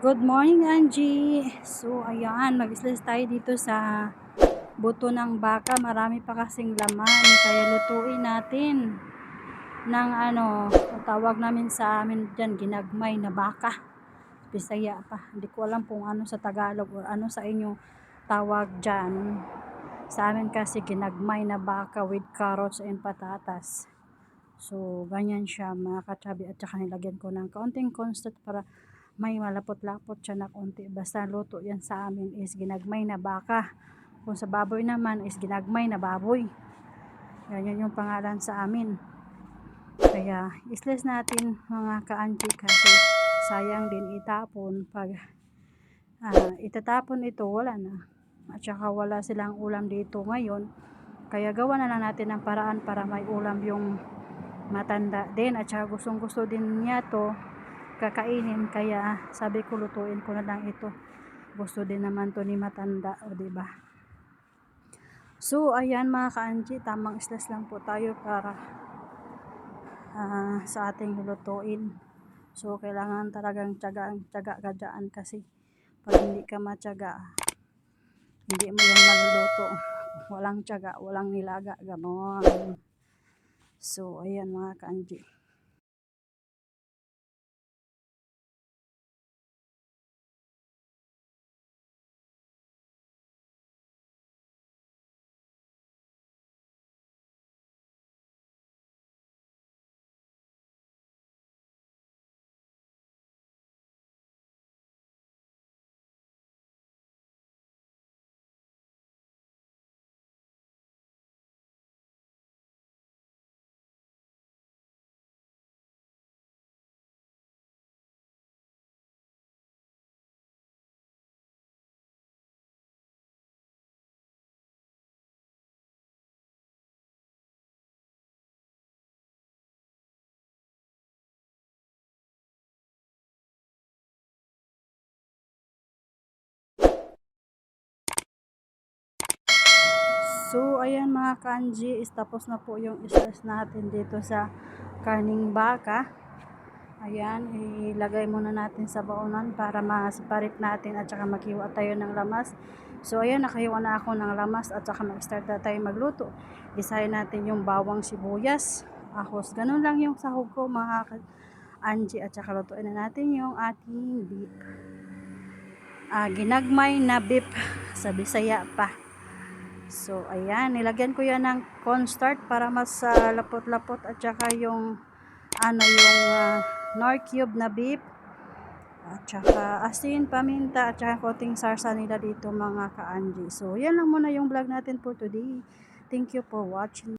Good morning, Angie. So, ayan, mag-slice tayo dito sa buto ng baka. Marami pa kasing laman. Kaya lutuin natin ng tawag namin sa amin dyan, ginagmay na baka. Bisaya pa. Hindi ko alam kung ano sa Tagalog o ano sa inyo tawag dyan. Sa amin kasi ginagmay na baka with carrots and patatas. So, ganyan siya mga kachabi. At saka nilagyan ko ng kaunting cornstarch para may malapot-lapot siya na konti. Basta luto yan sa amin is ginagmay na baka. Kung sa baboy naman is ginagmay na baboy. Yan yung pangalan sa amin. Kaya isles natin mga ka-auntie kasi sayang din itapon. Pag itatapon ito, wala na. At saka wala silang ulam dito ngayon. Kaya gawa na lang natin ng paraan para may ulam yung matanda din. At saka gustong gusto din niya to kakainin, kaya sabi ko lutuin ko na lang ito. Gusto din naman to ni matanda, o diba? So ayan mga ka-Angie, tamang islas lang po tayo para sa ating lulutuin. So kailangan talagang tiyaga ka dyan kasi pag hindi ka matyaga, hindi mo yan maluluto. Walang tiyaga, walang nilaga, ganon. So ayan mga ka-Angie. So, ayan mga kanji, tapos na po yung islas natin dito sa karning baka. Ayan, ilagay muna natin sa baunan para ma-separate natin at saka maghiwa tayo ng lamas. So, ayan, nakahiwa na ako ng lamas at saka mag-start na tayo magluto. Isahin natin yung bawang sibuyas, ahos. Ganun lang yung sahog ko mga kanji at saka lutuin na natin yung ating beef. Ginagmay na beef sa Bisaya pa. So, ayan, nilagyan ko yan ng cornstarch para mas lapot-lapot at saka yung nor cube na beef at saka asin, paminta at saka konting sarsa nila dito mga ka-Angie. So, yan lang muna yung vlog natin for today. Thank you for watching.